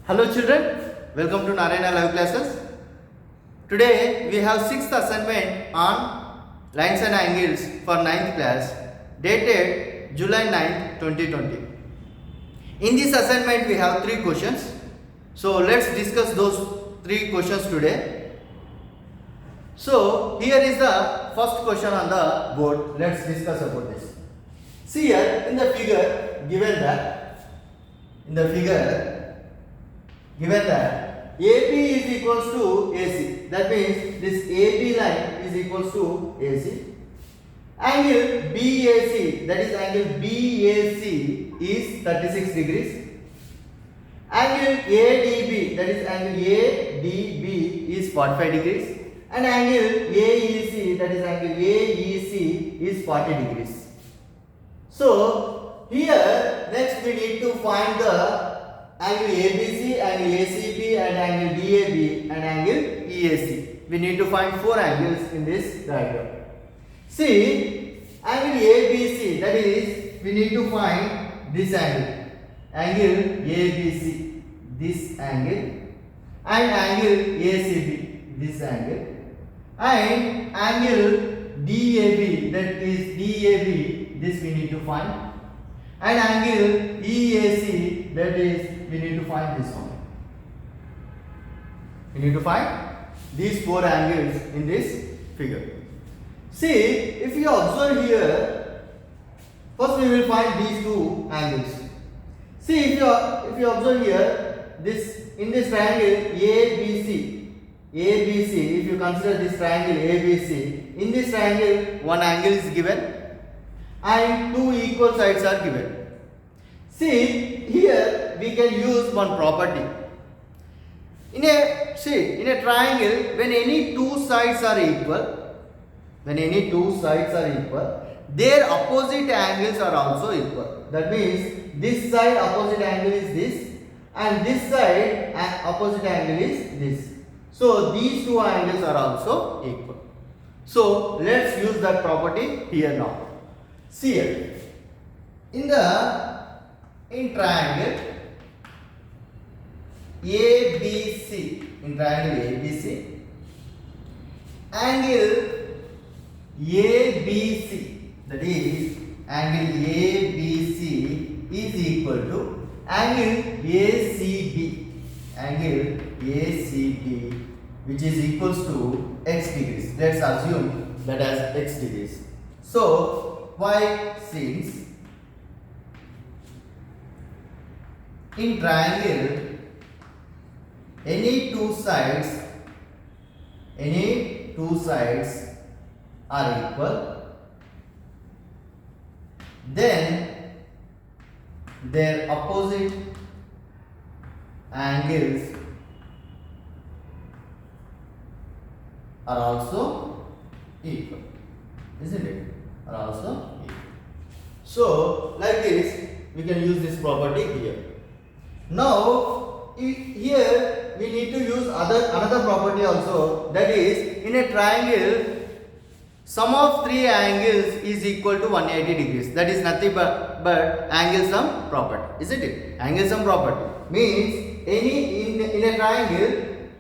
Hello children, welcome to Narayana Live Classes. Today we have 6th assignment on lines and angles for 9th class dated July 9th, 2020. In this assignment we have 3 questions. So let's discuss those 3 questions today. So here is the first question on the board. Let's discuss about this. See here in the figure given that AP is equals to AC. That means this AB line is equals to AC. Angle BAC, that is angle BAC is 36 degrees. Angle ADB, that is angle ADB is 45 degrees. And angle AEC, that is angle AEC is 40 degrees. So here next we need to find the angle ABC, angle ACB and angle DAB and angle EAC. We need to find 4 angles in this diagram. See, angle ABC, that is we need to find this angle. Angle ABC, this angle, and angle ACB, this angle, and angle DAB, that is DAB, this we need to find, and angle EAC, that is we need to find this one. We need to find these 4 angles in this figure. See, if you observe here, first we will find these 2 angles. See, if you observe here, this in this triangle ABC, if you consider this triangle ABC, in this triangle one angle is given and 2 equal sides are given. See, here we can use one property. In a triangle, when any 2 sides are equal, their opposite angles are also equal. That means this side opposite angle is this and this side opposite angle is this. So these 2 angles are also equal. So let's use that property here now. See here, in triangle ABC, angle ABC, that is angle ABC is equal to angle ACB, which is equals to x degrees. Let's assume that as x degrees. So why? Since in triangle any two sides are equal, then their opposite angles are also equal, isn't it? Are also equal. So like this we can use this property here. Now here we need to use another property also, that is in a triangle sum of 3 angles is equal to 180 degrees. That is nothing but angle sum property, isn't it? Angle sum property means in a triangle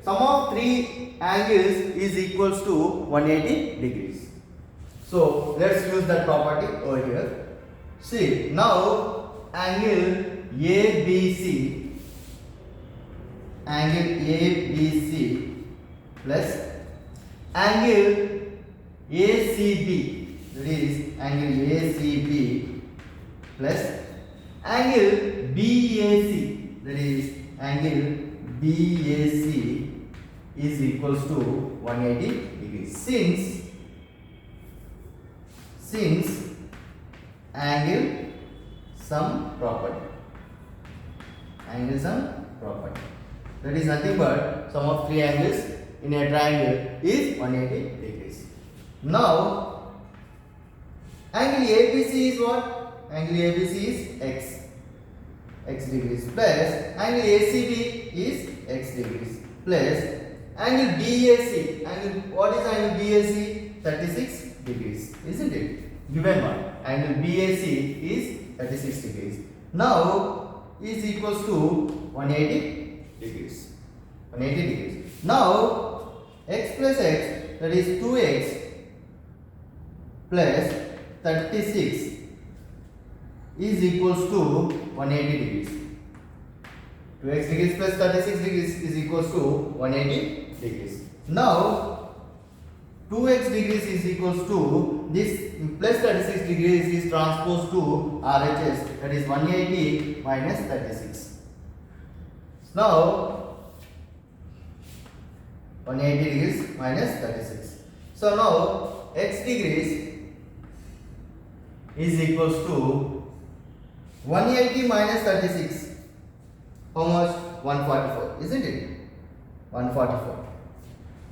sum of 3 angles is equals to 180 degrees. So let's use that property over here. See, now angle ABC plus angle ACB, that is angle ACB plus angle BAC, that is angle BAC is equals to 180 degrees. Since angle sum property, that is nothing but sum of 3 angles in a triangle is 180 degrees. Now angle ABC is what? Angle ABC is x degrees plus angle ACB is x degrees plus angle BAC. What is angle BAC? 36 degrees, isn't it? Given one, angle BAC is 36 degrees. Now is equals to 180 degrees. 180 degrees. Now x plus x, that is 2x plus 36 is equals to 180 degrees. 2x degrees plus 36 degrees is equals to 180 degrees. Now 2x degrees is equals to this plus 36 degrees is transposed to RHS, that is 180 minus 36. Now 180 degrees minus 36. So now x degrees is equals to 180 minus 36. How much? 144, isn't it? 144.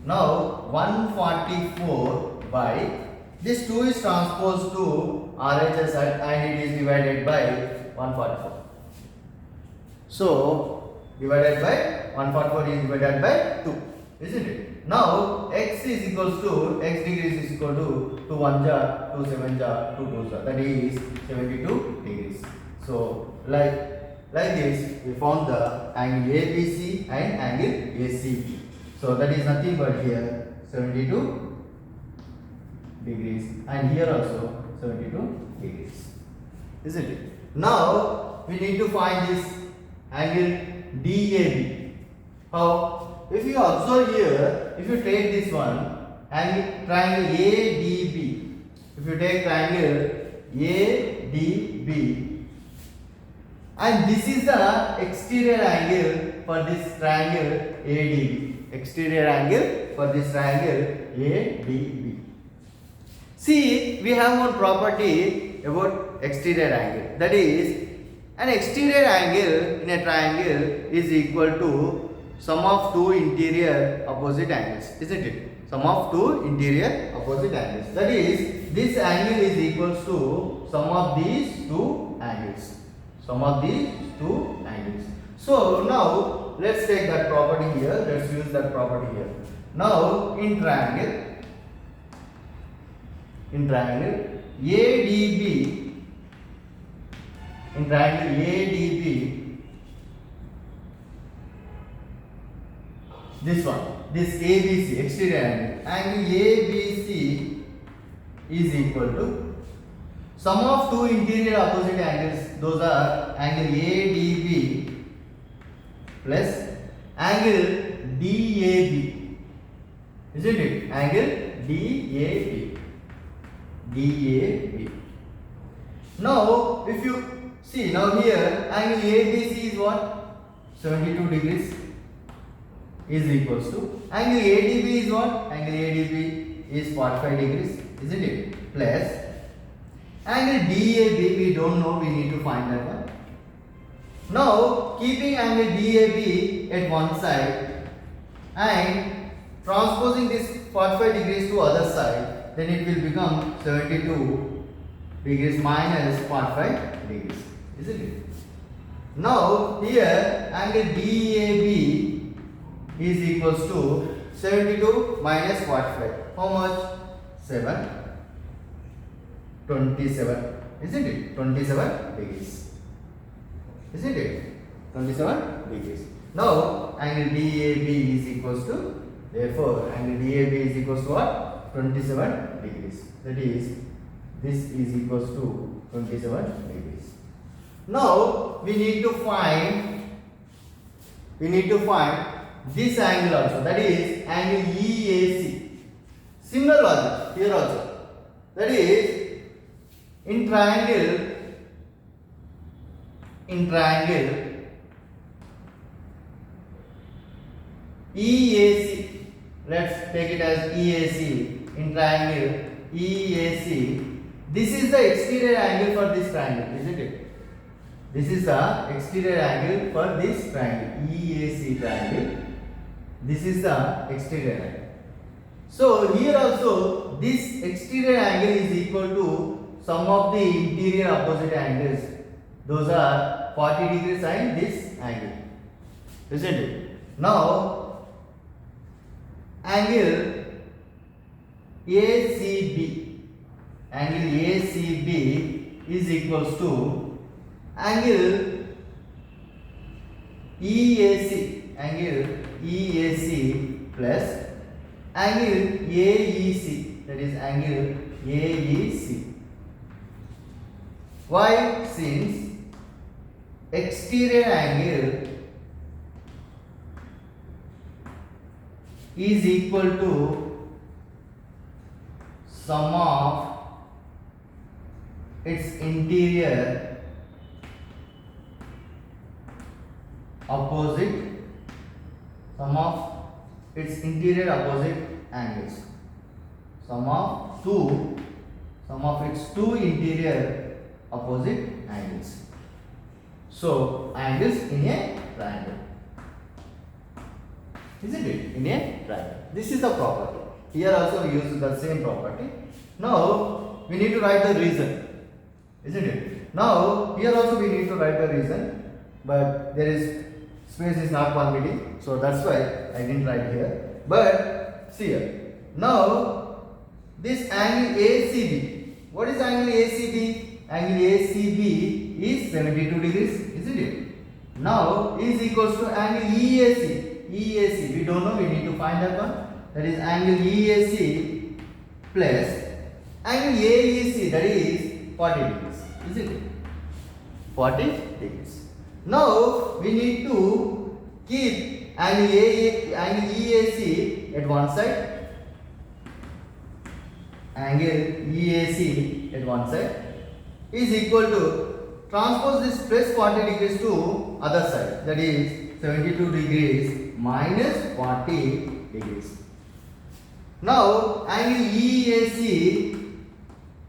Now 144 by this 2 is transposed to RHS and it is divided by 144. So divided by 144 is divided by 2, isn't it? Now x is equals to x degrees is equal to 2 1 jar, 2 7 jar, 2 2 jar, that is 72 degrees. So like this we found the angle ABC and angle ACB. So that is nothing but here 72 degrees and here also 72 degrees, isn't it? Now we need to find this angle DAB. How? If you observe here, if you take this one, triangle ADB, if you take triangle ADB, and this is the exterior angle for this triangle ADB. Exterior angle for this triangle ADB. See, we have one property about exterior angle. That is, an exterior angle in a triangle is equal to sum of two interior opposite angles, isn't it? Sum of two interior opposite angles. That is, this angle is equals to sum of these two angles. Sum of these two angles. So now let's take that property here. Let's use that property here. Now in triangle ADB, in triangle ADB, this one, this ABC, exterior angle ABC is equal to sum of two interior opposite angles. Those are angle ADB plus angle DAB, isn't it? Angle DAB. Now if you see, now here angle ABC is what? 72 degrees is equals to angle ADB is what? Angle ADB is 45 degrees, isn't it? Plus angle DAB we don't know, we need to find that one. Now keeping angle DAB at one side and transposing this 45 degrees to other side, then it will become 72 degrees minus 45 degrees, isn't it? Now here angle DAB is equals to 72 minus 45. How much? 7. 27, isn't it? 27 degrees, isn't it? 27 degrees. Now angle DAB is equals to, therefore angle DAB is equals to what? 27 degrees. That is, this is equals to 27 degrees. Now we need to find this angle also, that is angle EAC. Similar logic here also. That is, in triangle EAC, let's take it as EAC. In triangle EAC, this is the exterior angle for this triangle, isn't it? This is the exterior angle for this triangle, EAC triangle. This is the exterior angle. So here also this exterior angle is equal to sum of the interior opposite angles. Those are 40 degrees and this angle, isn't it? Now angle ACB is equals to angle EAC plus angle AEC, that is angle AEC. Why? Since exterior angle is equal to sum of its interior opposite angles, sum of its two interior opposite angles. So angles in a triangle, isn't it? In a triangle. This is the property. Here also we use the same property. Now we need to write the reason, isn't it? Now here also we need to write the reason, but there is space is not permitting, so that's why I didn't write here. But see here. Now this angle ACB. What is angle ACB? Angle ACB is 72 degrees, isn't it? Now is equals to angle EAC. EAC, we don't know, we need to find that one. That is angle EAC plus angle AEC, that is 40 degrees, isn't it? 40 degrees. Now we need to keep angle EAC at one side, angle EAC at one side is equal to transpose this plus 40 degrees to other side, that is 72 degrees minus 40 degrees. Now angle EAC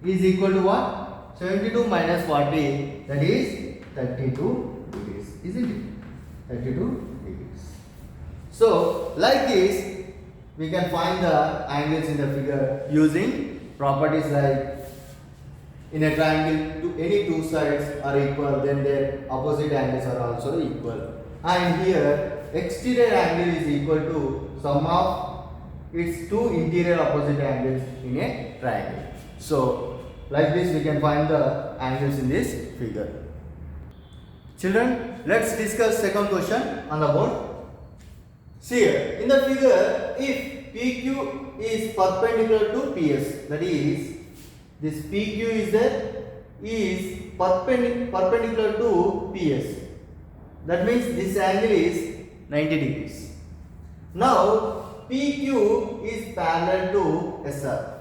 is equal to what? 72 minus 40, that is 32 degrees, isn't it? 32 degrees. So like this we can find the angles in the figure using properties like in a triangle any two sides are equal, then their opposite angles are also equal. And here exterior angle is equal to sum of its two interior opposite angles in a triangle. So like this we can find the angles in this figure. Children, let's discuss second question on the board. See here, in the figure, if PQ is perpendicular to PS, that is, this PQ is perpendicular to PS. That means this angle is 90 degrees. Now PQ is parallel to SR.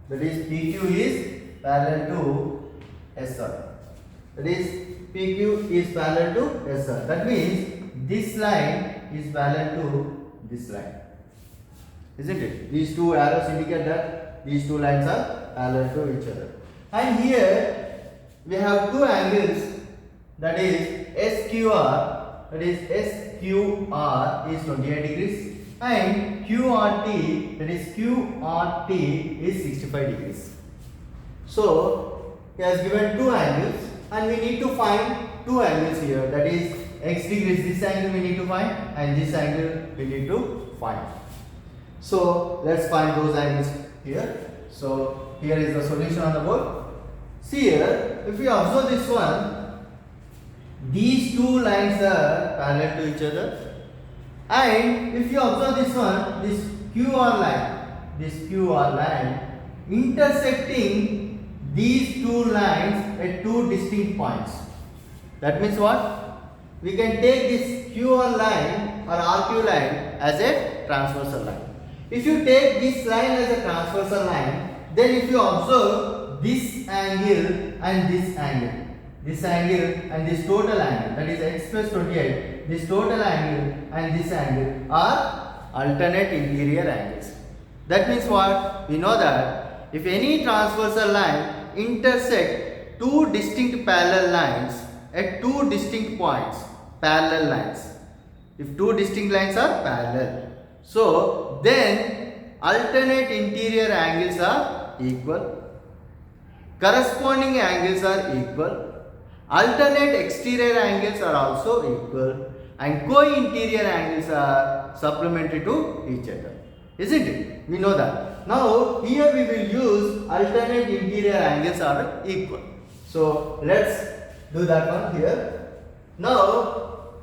That is, PQ is parallel to SR. That is, PQ is parallel to SR. That means this line is parallel to this line, isn't it? These two arrows indicate that these two lines are parallel to each other. And here we have two angles, that is SQR, that is SQR is 28 degrees, and QRT, that is QRT is 65 degrees. So he has given two angles and we need to find two angles here, that is x degrees, this angle we need to find and this angle we need to find. So let's find those angles here. So here is the solution on the board. See here, if we observe this one, these two lines are parallel to each other, and if you observe this one, this QR line intersecting these two lines at two distinct points. That means what? We can take this QR line or RQ line as a transversal line. If you take this line as a transversal line, then if you observe this angle and this angle, and this total angle, that is x plus 28, this total angle and this angle are alternate interior angles. That means what? We know that if any transversal line intersect two distinct parallel lines at two distinct points, parallel lines, if two distinct lines are parallel, so then alternate interior angles are equal, corresponding angles are equal, alternate exterior angles are also equal, and co-interior angles are supplementary to each other, isn't it? We know that. Now here we will use alternate interior angles are equal. So let's do that one here. Now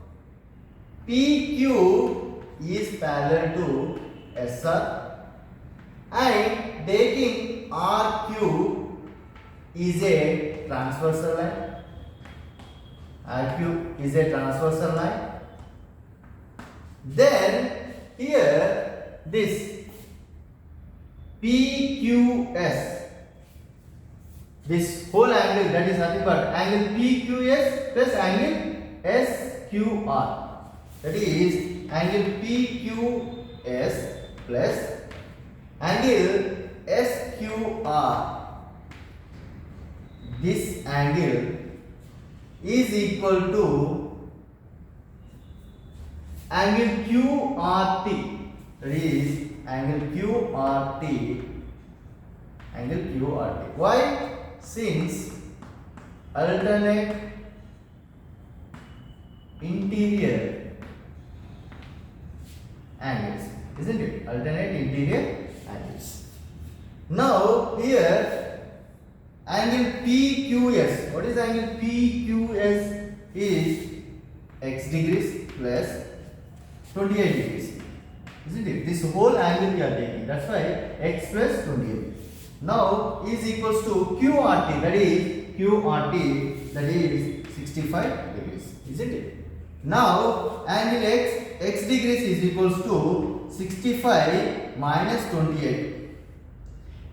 PQ is parallel to SR and taking RQ is a transversal line. RQ is a transversal line. Then here this PQS, this whole angle, that is nothing but angle PQS plus angle SQR. That is angle PQS plus angle SQR. This angle is equal to angle QRT. That is angle QRT. Angle QRT. Why? Since alternate interior angles, isn't it? Alternate interior angles. Now here angle PQS. What is angle PQS? Is x degrees plus 28 degrees. Isn't it? This whole angle we are taking. That's why x plus 28. Now is equals to QRT. That is QRT. That is 65 degrees. Isn't it? Now angle x degrees is equals to 65 minus 28.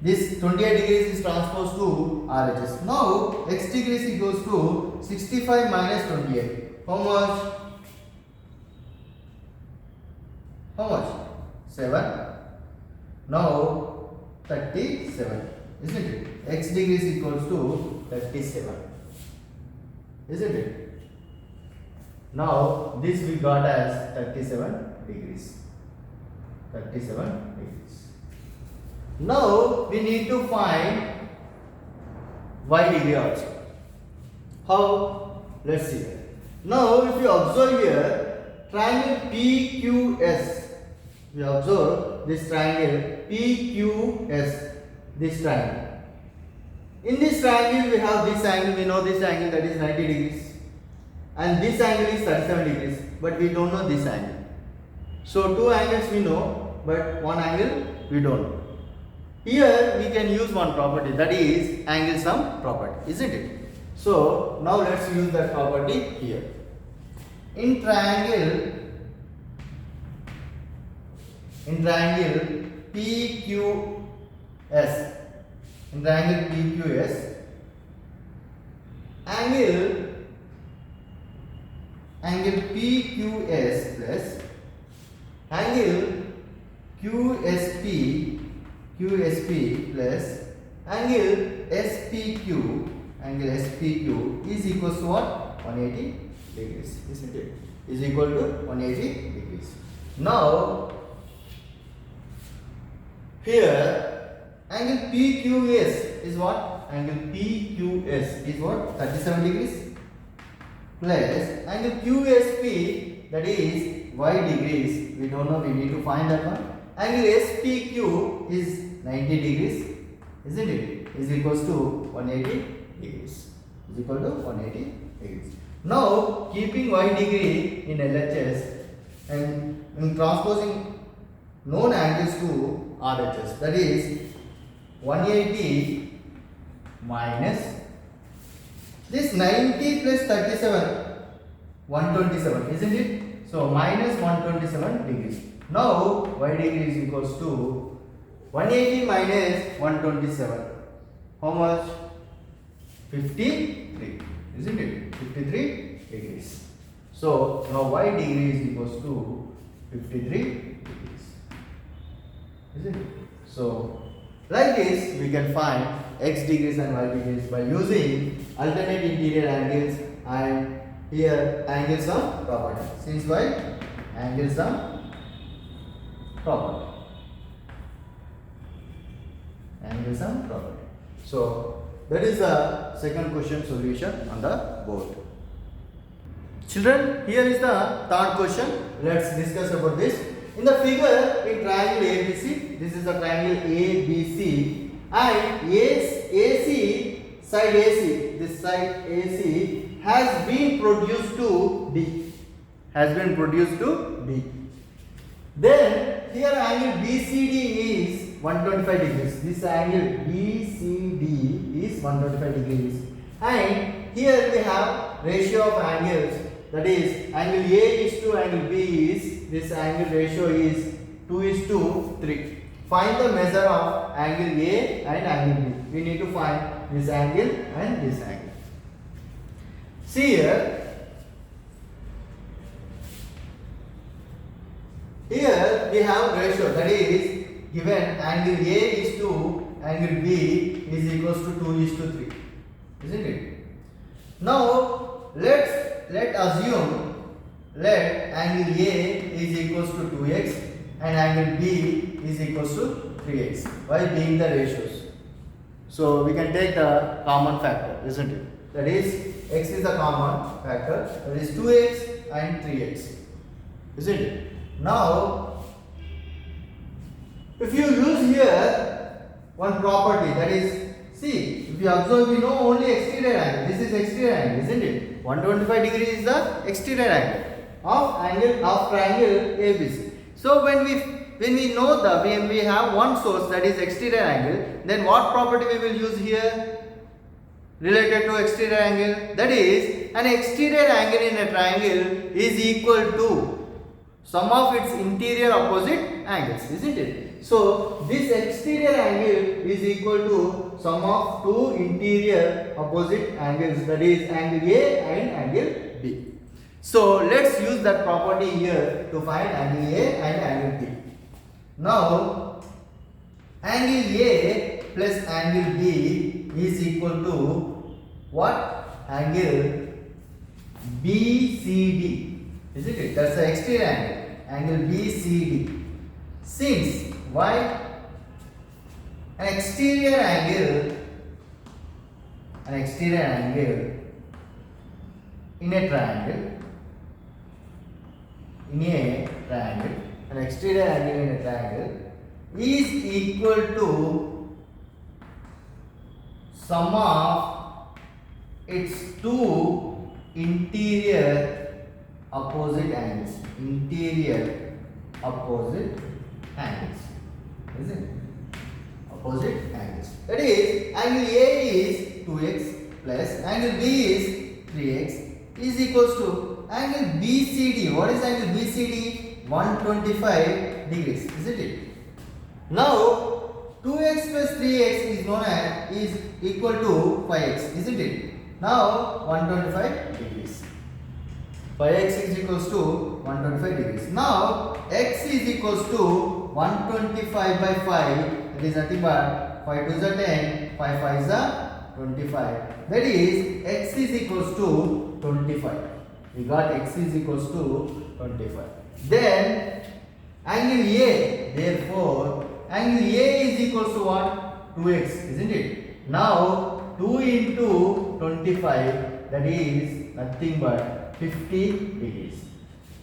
This 28 degrees is transposed to RHS. Now x degrees equals to 65 minus 28. How much? How much? 7. Now 37. Isn't it? X degrees equals to 37. Isn't it? Now this we got as 37 degrees. 37 degrees. Now we need to find y degree also. How? Let's see. Now if you observe here, triangle PQS. We observe this triangle PQS. This triangle. In this triangle we have this angle. We know this angle, that is 90 degrees. And this angle is 37 degrees. But we don't know this angle. So two angles we know, but one angle we don't know. Here we can use one property, that is angle sum property, isn't it? So now let's use that property here. In triangle PQS, angle PQS plus angle QSP plus angle SPQ is equal to what? 180 degrees, isn't it? Is equal to 180 degrees. Now here angle PQS is what? Angle PQS is what? 37 degrees plus angle QSP, that is y degrees. We don't know, we need to find that one. Angle SPQ is 90 degrees, isn't it? Is equals to 180 degrees. Is equal to 180 degrees. Now keeping y degree in LHS and in transposing known angles to RHS, that is 180 minus this 90 plus 37, 127, isn't it? So minus 127 degrees. Now y degree is equals to 180 minus 127. How much? 53, isn't it? 53 degrees. So now y degree is equals to 53 degrees, isn't it? So like this we can find x degrees and y degrees by using alternate interior angles and here angle sum property. Since y angle sum property. Angle sum property. So that is the second question solution on the board. Children, here is the third question. Let's discuss about this. In the figure, in triangle ABC, this is the triangle ABC, and AC, side AC, this side AC has been produced to D. has been produced to D. Then here angle BCD is 125 degrees. This angle BCD is 125 degrees. And here we have ratio of angles, that is angle A is to angle B is, this angle ratio is 2:3. Find the measure of angle A and angle B. We need to find this angle and this angle. See here. Here we have ratio, that is given angle A is to angle B is equals to 2:3, isn't it? Now let assume let angle A is equals to 2x and angle B is equals to 3x by being the ratios. So we can take the common factor, isn't it? That is x is the common factor, that is 2x and 3x, isn't it? Now, if you use here one property, that is, see, if you observe, we know only exterior angle. This is exterior angle, isn't it? 125 degrees is the exterior angle of triangle ABC. So when we know when we have one source, that is exterior angle, then what property we will use here related to exterior angle? That is, an exterior angle in a triangle is equal to sum of its interior opposite angles, isn't it? So this exterior angle is equal to sum of two interior opposite angles, that is angle A and angle B. So let's use that property here to find angle A and angle B. Now angle A plus angle B is equal to what? Angle BCD. Isn't it? That's the exterior angle BCD. Since why? An exterior angle in a triangle, an exterior angle in a triangle is equal to sum of its two interior opposite angles, isn't it? Opposite angles. That is, angle A is 2x plus angle B is 3x is equals to angle BCD. What is angle BCD? 125 degrees, isn't it? Now 2x plus 3x is known as is equal to 5x, isn't it? Now 125 degrees. 5x is equals to 125 degrees. Now x is equals to 125 by 5, that is nothing but 5 2s are 10, 5 5s are 25. That is x is equals to 25. We got x is equals to 25. Then angle A, therefore angle A is equals to what? 2x, isn't it? Now 2 into 25, that is nothing but 50 degrees.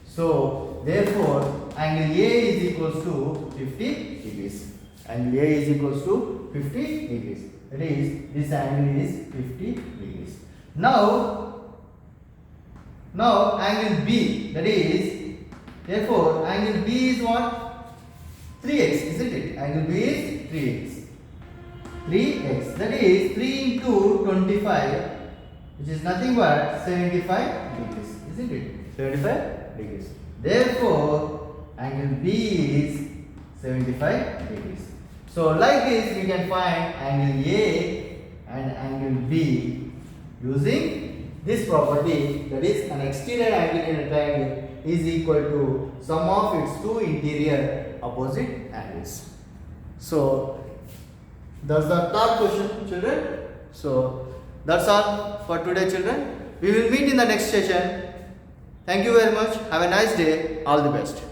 So therefore angle A is equals to 50 degrees. Angle A is equals to 50 degrees. That is, this angle is 50 degrees. Now angle B, that is, therefore angle B is what? 3x, isn't it? Angle B is 3x. 3x, that is 3 into 25, which is nothing but 75 degrees, isn't it? 75 degrees. Therefore angle B is 75 degrees. So like this we can find angle A and angle B using this property, that is an exterior angle in a triangle is equal to sum of its two interior opposite angles. So that's the third question, children. So that's all for today, children. We will meet in the next session. Thank you very much. Have a nice day. All the best.